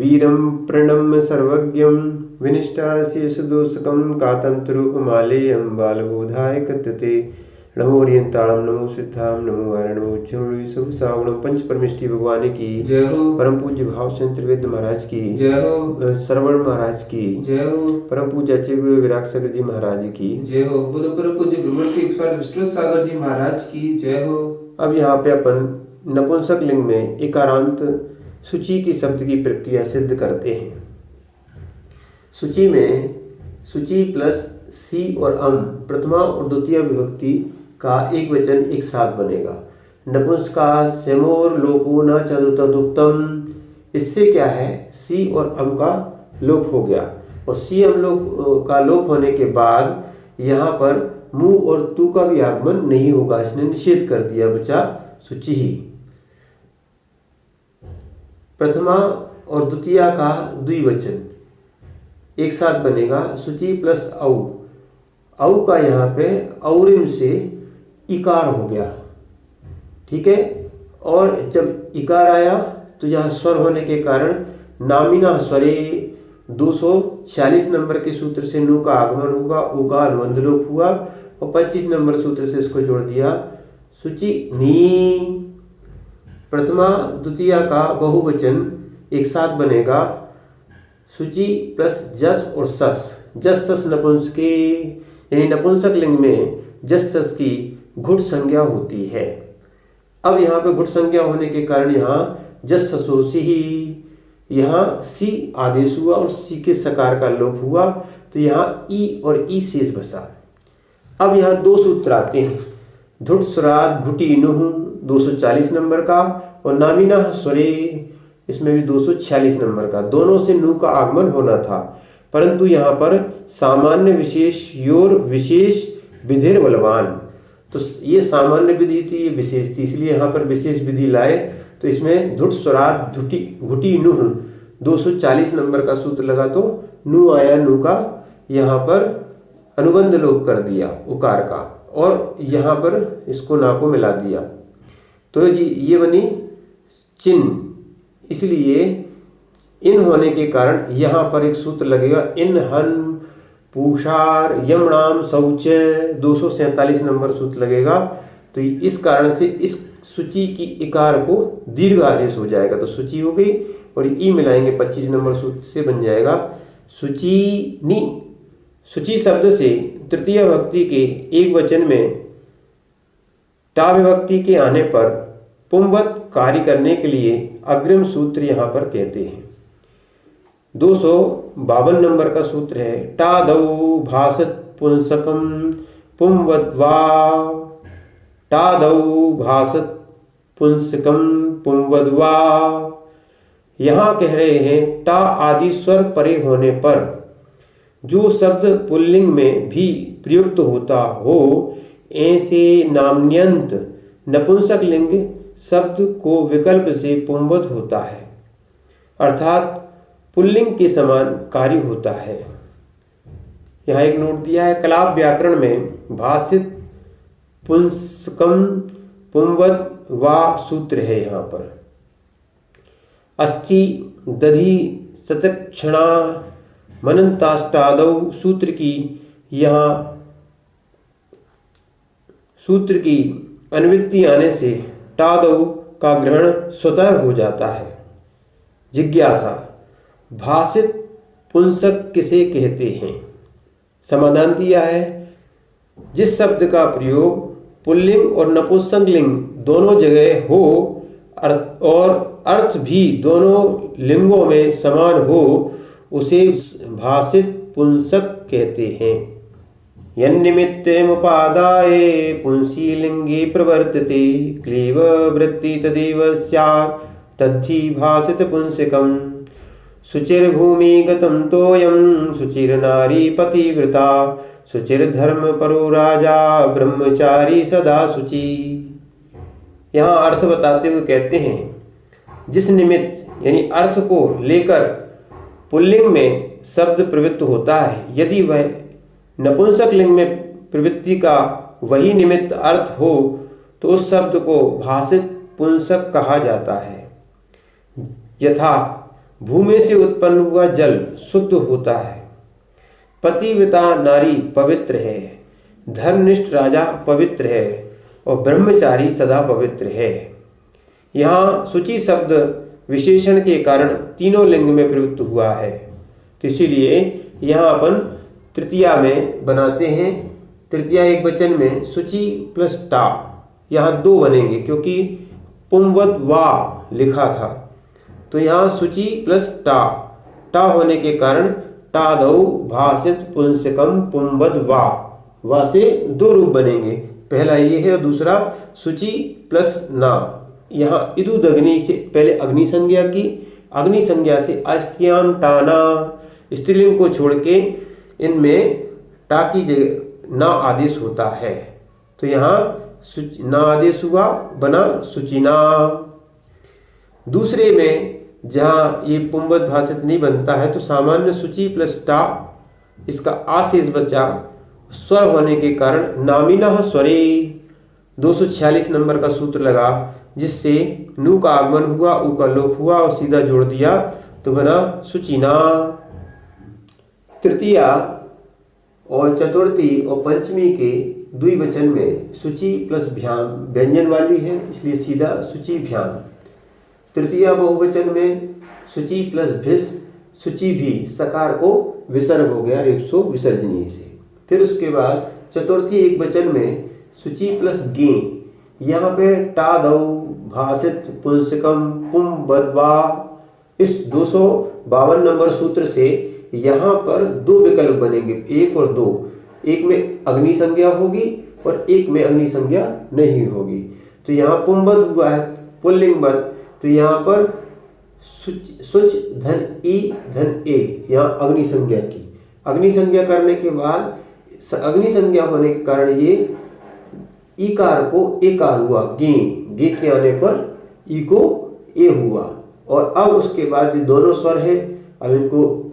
वीरं प्रणम्य सर्वज्ञं विनिष्टा शेषदोषकं कातंतरूपमालेयं बालबोधाय कथ्यते। नमो ओरियंताणम, नमो सिद्धाम, नमो नमो शुभसावणम। पंच परमेष्टि भगवान की जय हो। परम पूज्य भावचंद्र त्रिवेद महाराज की जय हो। श्रवण महाराज की जय हो। परम पूज्य अचय गुरु विराग सागर जी महाराज की जय हो। बोलो परम पूज्य गुरुमूर्ति स्वामी विष्णु सागर जी महाराज की जय हो। अब यहाँ पे अपन नपुंसक लिंग में इकारांत सूची की शब्द की प्रक्रिया सिद्ध करते हैं। सूची में सूची प्लस सी और अम प्रथमा और द्वितीय विभक्ति का एक वचन एक साथ बनेगा। नपुंसका सेमोर लोपो न चतुर्थदुक्तम। इससे क्या है, सी और अम का लोप हो गया और सी अम लोप का लोप होने के बाद यहाँ पर मु और तू का भी आगमन नहीं होगा, इसने निषेध कर दिया, बचा सूची ही। प्रथमा और द्वितीय का द्विवचन एक साथ बनेगा सूची प्लस औ। औ का यहाँ पे औरिम से इकार हो गया, ठीक है। और जब इकार आया तो यहाँ स्वर होने के कारण नामिना स्वरे 240 नंबर के सूत्र से नु का आगमन होगा, उ का अनुबंध लोप हुआ और 25 नंबर सूत्र से इसको जोड़ दिया सूची नी। प्रथमा द्वितीय का बहुवचन एक साथ बनेगा सूची प्लस जस और सस। जस सस नपुंसके, यानी नपुंसक लिंग में जस सस की घुट संज्ञा होती है। अब यहाँ पे घुट संज्ञा होने के कारण यहाँ जस ससोसी ही, यहाँ सी आदेश हुआ और सी के सकार का लोप हुआ तो यहाँ ई और ई शेष बसा। अब यहाँ दो सूत्र आते हैं, धुट स्वरात घुटी नुह 240 नंबर का और नामिना स्वरे, इसमें भी 246 नंबर का। दोनों से नु का आगमन होना था, परंतु यहाँ पर सामान्य विशेष योर विशेष विधिर बलवान, तो ये सामान्य विधि थी, ये विशेष थी, इसलिए यहाँ पर विशेष विधि लाए। तो इसमें धुट स्वरात घुटी नुह 240 नंबर का सूत्र लगा तो नु आया, नु का यहाँ पर अनुबंध लोप कर दिया उकार का और यहाँ पर इसको ना को मिला दिया तो ये बनी चिन्ह। इसलिए इन होने के कारण यहाँ पर एक सूत्र लगेगा इन हन पूषार यमणाम शौच 247 नंबर सूत्र लगेगा। तो इस कारण से इस सूची की इकार को दीर्घ आदेश हो जाएगा, तो सूची हो गई और ई मिलाएंगे 25 नंबर सूत्र से बन जाएगा सूची नी। सूची शब्द से तृतीय विभक्ति के एक वचन में टा विभक्ति के आने पर पुंवत कार्य करने के लिए अग्रिम सूत्र यहाँ पर कहते हैं। 252 नंबर का सूत्र है टादौ भासत पुंसकम पुंवद्वा। टादौ भासत पुंसकम पुंवद्वा। यहाँ कह रहे हैं टा आदि स्वर परे होने पर जो शब्द पुल्लिंग में भी प्रयुक्त होता हो, ऐसे नाम्यंत नपुंसक लिंग शब्द को विकल्प से पुंवद होता है, अर्थात पुल्लिंग के समान कार्य होता है। यहाँ एक नोट दिया है, कलाप व्याकरण में भाषित पुंसकम पुंवद वा सूत्र है। यहाँ पर अस्थि दधि शतक्षणा मनंताष्टादौ सूत्र की अनुवृत्ति आने से टादौ का ग्रहण स्वतः हो जाता है। जिज्ञासा, भाषित पुंसक किसे कहते हैं? समाधान दिया है, जिस शब्द का प्रयोग पुल्लिंग और नपुंसक लिंग दोनों जगह हो और अर्थ भी दोनों लिंगों में समान हो, उसे भाषित पुंसक कहते हैं। यन्निमित्तमुपादाय पुंसी लिंगे प्रवर्तते क्लीव वृत्ति तदेव स्यात् तद्धि भाषित पुंसकम्। शुचिर्भूमिगतं तोयं शुचिर्नारी पतिव्रता शुचिर्धर्म परो राजा ब्रह्मचारी सदा शुचि। यहाँ अर्थ बताते हुए कहते हैं, जिस निमित्त यानी अर्थ को लेकर पुल्लिंग में शब्द प्रवृत्त होता है, यदि वह नपुंसक लिंग में प्रवृत्ति का वही निमित्त अर्थ हो तो उस शब्द को भाषित पुंसक कहा जाता है। यथा भूमि से उत्पन्न हुआ जल शुद्ध होता है। पतिव्रता नारी पवित्र है, धर्मनिष्ठ राजा पवित्र है और ब्रह्मचारी सदा पवित्र है। यहाँ शुचि शब्द विशेषण के कारण तीनों लिंग में प्रयुक्त हुआ है, तो इसीलिए यहाँ अपन तृतीया में बनाते हैं। तृतीया एक वचन में शुचि प्लस टा, यहाँ दो बनेंगे क्योंकि पुंवद वा लिखा था, तो यहाँ शुचि प्लस टा, टा होने के कारण टादौ भाषित पुंसकम पुंवद वा से दो रूप बनेंगे। पहला ये है और दूसरा शुचि प्लस ना। यहाँ इदुदग्नि से पहले अग्नि संज्ञा की, अग्नि संज्ञा से अस्त्याम टाना, स्त्रीलिंग को छोड़ के इनमें टा की जगह ना आदेश होता है, तो यहाँ ना आदेश हुआ, बना सुचिना। दूसरे में जहाँ ये पुंवद भाषित नहीं बनता है तो सामान्य शुचि प्लस टा, इसका आशेष बचा, स्वर होने के कारण नामिनः स्वरे 246 नंबर का सूत्र लगा, जिससे नु का आगमन हुआ, उ का लोप हुआ और सीधा जोड़ दिया तो बना सुचिना। तृतीया और चतुर्थी और पंचमी के द्विवचन में शुचि प्लस भ्याम व्यंजन वाली है, इसलिए सीधा शुचि भ्याम। तृतीया बहुवचन में शुचि प्लस भिस, शुचि भी, सकार को विसर्ग हो गया रेपसो विसर्जनीय से। फिर उसके बाद चतुर्थी एक वचन में शुचि प्लस गे, यहाँ पे टादौ भाषित पुंसकम पुम बदवा। इस 252 नंबर सूत्र से यहाँ पर दो विकल्प बनेंगे, एक और दो। एक में अग्नि संज्ञा होगी और एक में अग्नि संज्ञा नहीं होगी। तो यहाँ पुंबद हुआ है पुल्लिंगबद, तो यहाँ पर सुच धन ई धन ए, यहाँ अग्नि संज्ञा की। अग्नि संज्ञा करने के बाद अग्नि संज्ञा होने के कारण ये ईकार को एकार हुआ, गे, गे के आने पर ई को ए हुआ। और अब उसके बाद जो दोनों स्वर है, अब इनको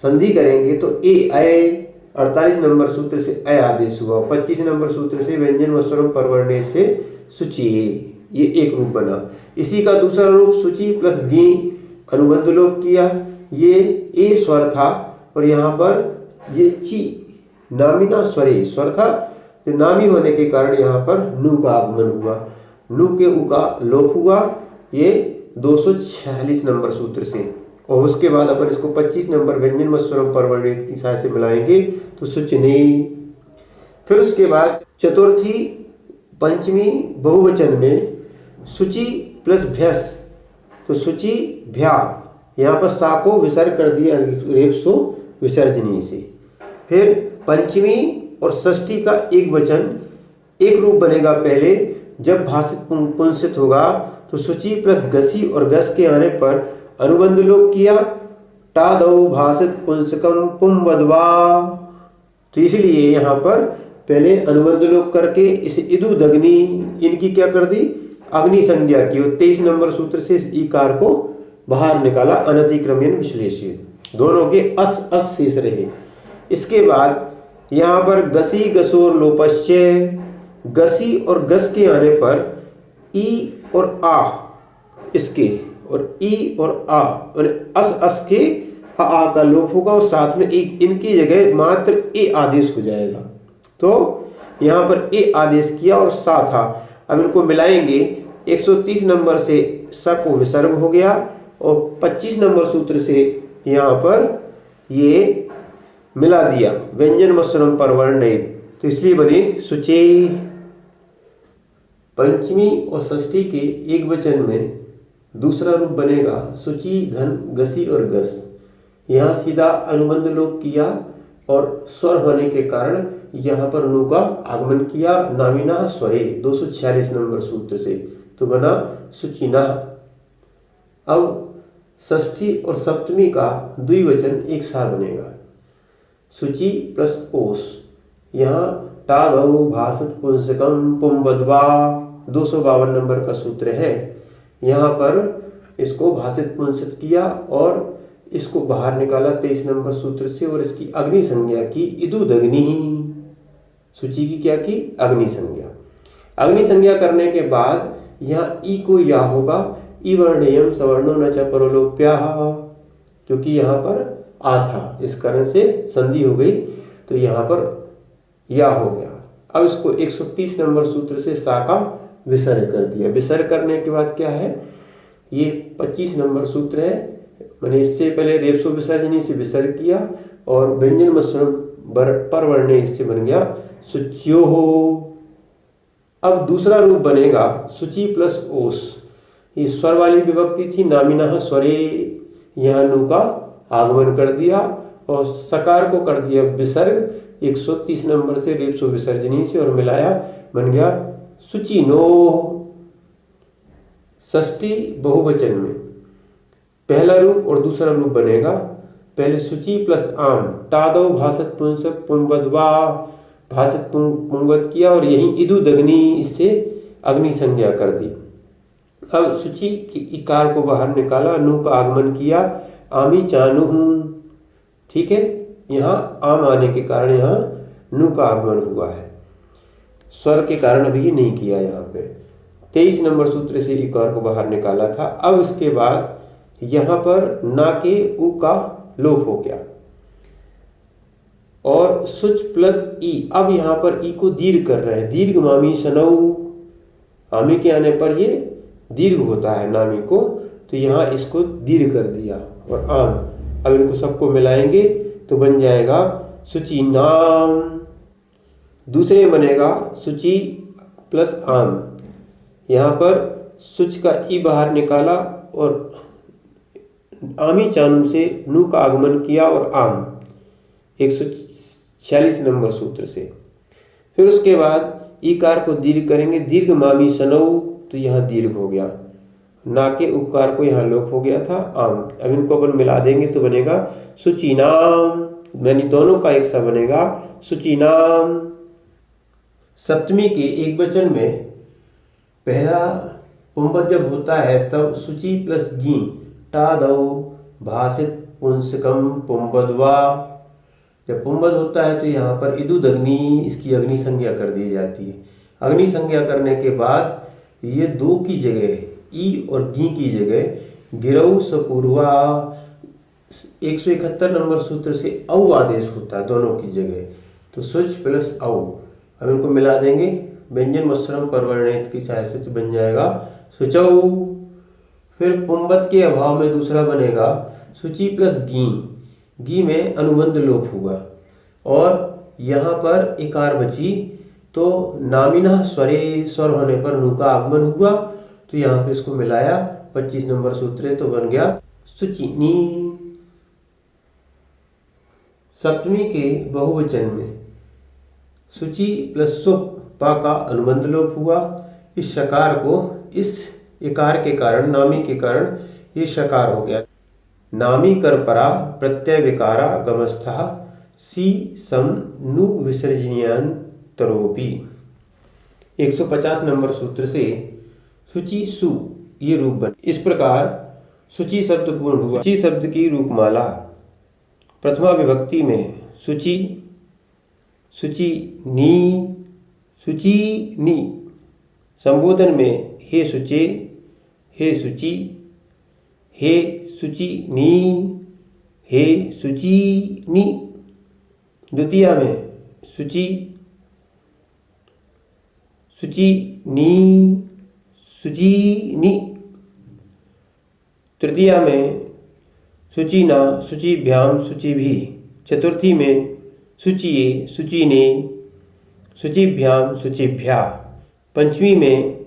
संधि करेंगे तो ए अय 48 नंबर सूत्र से अय आदेश हुआ, 25 नंबर सूत्र से व्यंजन व स्वरम परवर्णे से शुचि, ये एक रूप बना। इसी का दूसरा रूप शुचि प्लस गी अनुबंध लोप किया, ये ए स्वर था और यहाँ पर ये ची नामिना स्वरे स्वर था, तो नामी होने के कारण यहाँ पर नु का आगमन हुआ, नु के उ का लोप हुआ, ये 246 नंबर सूत्र से। और उसके बाद अपन इसको 25 नंबर व्यंजन व स्वरम परवर्णे की सहायता से मिलाएंगे तो सुचनी। फिर उसके बाद चतुर्थी पंचमी बहुवचन में शुचि प्लस भ्यस, तो शुचि भ्या, यहाँ पर सा को विसर्ग कर दिया रेपसो विसर्जनी से। फिर पंचमी और षष्ठी का एक वचन एक रूप बनेगा। पहले जब भाषित पुंसित होगा तो शुचि प्लस गसी और गस के आने पर अनुबंध लोप किया, टादौ भाषित पुंसकम पुम बदवा, तो इसलिए यहाँ पर पहले अनुबंध लोप करके इसे इदु दग्नि इनकी क्या कर दी, अग्नि संज्ञा की, और 23 नंबर सूत्र से इस ईकार को बाहर निकाला, अनतिक्रमण विश्लेषित, दोनों के अस अस शेष रहे। इसके बाद यहाँ पर गसी गसोर लोपश्चय, गसी और गस के आने पर ई और आ इसके, और ई और आ और अस अस के आ का लोप होगा और साथ में एक इनकी जगह मात्र ए आदेश हो जाएगा। तो यहाँ पर ए आदेश किया और सा था, अब इनको मिलाएंगे। 130 नंबर से स को विसर्ग हो गया और 25 नंबर सूत्र से यहाँ पर ये मिला दिया व्यंजन मस्वरम परवर्ण, तो इसलिए बने सुचे। पंचमी और षष्ठी के एक वचन में दूसरा रूप बनेगा शुचि धन गसी और गस, यहाँ सीधा अनुबंध लोप किया और स्वर होने के कारण यहाँ पर नु का आगमन किया, नामिना स्वरे 246 नंबर सूत्र से, तो बना सुचिना। अब षष्ठी और सप्तमी का द्विवचन एक साथ बनेगा, शुचि प्लस ओस, यहाँ टादौ भाषित पुंसकम पुम बदवा 252 नंबर का सूत्र है। यहाँ पर इसको भाषित पुंसित किया और इसको बाहर निकाला 23 नंबर सूत्र से और इसकी अग्नि संज्ञा की, इदुदग्नि, शुचि की क्या की, अग्नि संज्ञा। अग्नि संज्ञा करने के बाद यहाँ ई को या होगा, ई वर्णेयम सवर्णो न च परलोप्याः, क्योंकि यहाँ पर आ था, इस कारण से संधि हो गई, तो यहाँ पर या हो गया। अब इसको 130 नंबर सूत्र से सा का विसर्ग कर दिया। विसर्ग करने के बाद क्या है, ये 25 नंबर सूत्र है, मैंने इससे पहले रेपसो विसर्जनी से विसर्ग किया और व्यंजन मत्सरम पर वर्णे इससे बन गया शुच्यो हो। अब दूसरा रूप बनेगा शुचि प्लस ओस। ये स्वर वाली विभक्ति थी, नामिनः स्वरे, यहाँ नु का आगमन कर दिया और सकार को कर दिया विसर्ग 130 नंबर से रेपसो विसर्जनी से और मिलाया, बन गया शुचिनो। षष्ठी बहुवचन में पहला रूप और दूसरा रूप बनेगा। पहले शुचि प्लस आम, टादव भाषत पुंसक पुंबद्वा, भाषत पुंगवत किया और यही इदु दग्नि, इससे अग्नि संज्ञा कर दी। अब शुचि की इकार को बाहर निकाला, नु का आगमन किया, आमी चानुहू, ठीक है, यहाँ आम आने के कारण यहाँ नु का आगमन हुआ है, स्वर के कारण अभी नहीं किया। यहाँ पे 23 नंबर सूत्र से इकार को बाहर निकाला था। अब इसके बाद यहाँ पर ना के उ का लोप हो गया और सुच प्लस ई, अब यहाँ पर ई को दीर्घ कर रहे हैं, दीर्घ मामी सनऊ, आमी के आने पर ये दीर्घ होता है नामी को, तो यहाँ इसको दीर्घ कर दिया और आम। अब इनको सबको मिलाएंगे तो बन जाएगा शुचि नाम। दूसरे बनेगा शुचि प्लस आम, यहाँ पर सुच का ई बाहर निकाला और आमी चानु से नु का आगमन किया और आम 146 नंबर सूत्र से। फिर उसके बाद ईकार को दीर्घ करेंगे, दीर्घ मामी सनऊ, तो यहाँ दीर्घ हो गया, ना के उकार को यहाँ लोप हो गया था, आम। अब इनको अपन मिला देंगे तो बनेगा शुचिनाम, यानी दोनों का एक सा बनेगा शुचिनाम। सप्तमी के एक वचन में पहला पुंबत जब होता है तब शुचि प्लस गी, टादौ भाषित पुंसकम पुंबद्वा। जब पुंबद होता है तो यहाँ पर इदुद अग्नि, इसकी अग्नि संज्ञा कर दी जाती है। अग्नि संज्ञा करने के बाद ये दो की जगह ई और गी की जगह गिरऊ सपूर्वा 171 नंबर सूत्र से औ आदेश होता है दोनों की जगह, तो सुच प्लस औ। अब इनको मिला देंगे, व्यंजन मत्सरम परवर्णित की सहायता से बन जाएगा सुचौ। फिर पुंबत के अभाव में दूसरा बनेगा शुचि प्लस गी, गी में अनुबंध लोप हुआ और यहाँ पर इकार बची, तो नामिनः स्वरे, स्वर होने पर नु का आगमन हुआ, तो यहाँ पे इसको मिलाया 25 नंबर सूत्र है, तो बन गया शुचिनी। सप्तमी के बहुवचन में शुचि प्लस सुप, पा का अनुबंध लोप हुआ, इस शकार को इस इकार के कारण, नामी के कारण ये शकार हो गया। नामी कर परा प्रत्यय विकारा गमस्था सी सम नु विसर्जनीयान तरोपी। 150 नंबर सूत्र से शुचि सु ये रूप बन। इस प्रकार शुचि शब्द पूर्ण हुआ। शुचि शब्द की रूपमाला प्रथमा विभक्ति में शुचि, शुचि नी, शुचि नी। संबोधन में हे शुचे, हे शुचि, हे शुचि नी, हे शुचि नी। द्वितीया में शुचि, शुचि नी, शुचि नी। तृतीया में शुचि ना, शुचिभ्याम, शुचि भी। चतुर्थी में शुचिये, शुचिने, शुचिभ्याम, शुचिभ्या। पंचमी में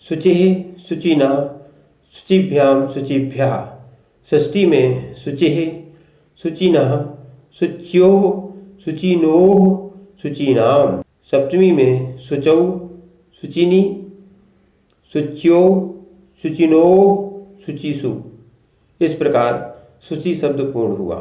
शुचिः, शुचिना, शुचिभ्याम, शुचिभ्या। षष्ठी में शुचिः, शुचिनः, शुच्योः, शुचिनोः, शुचिनाम। सप्तमी में शुचौ, शुचिनी, शुच्यो, शुचिनोः, शुचिषु। इस प्रकार शुचि शब्द पूर्ण हुआ।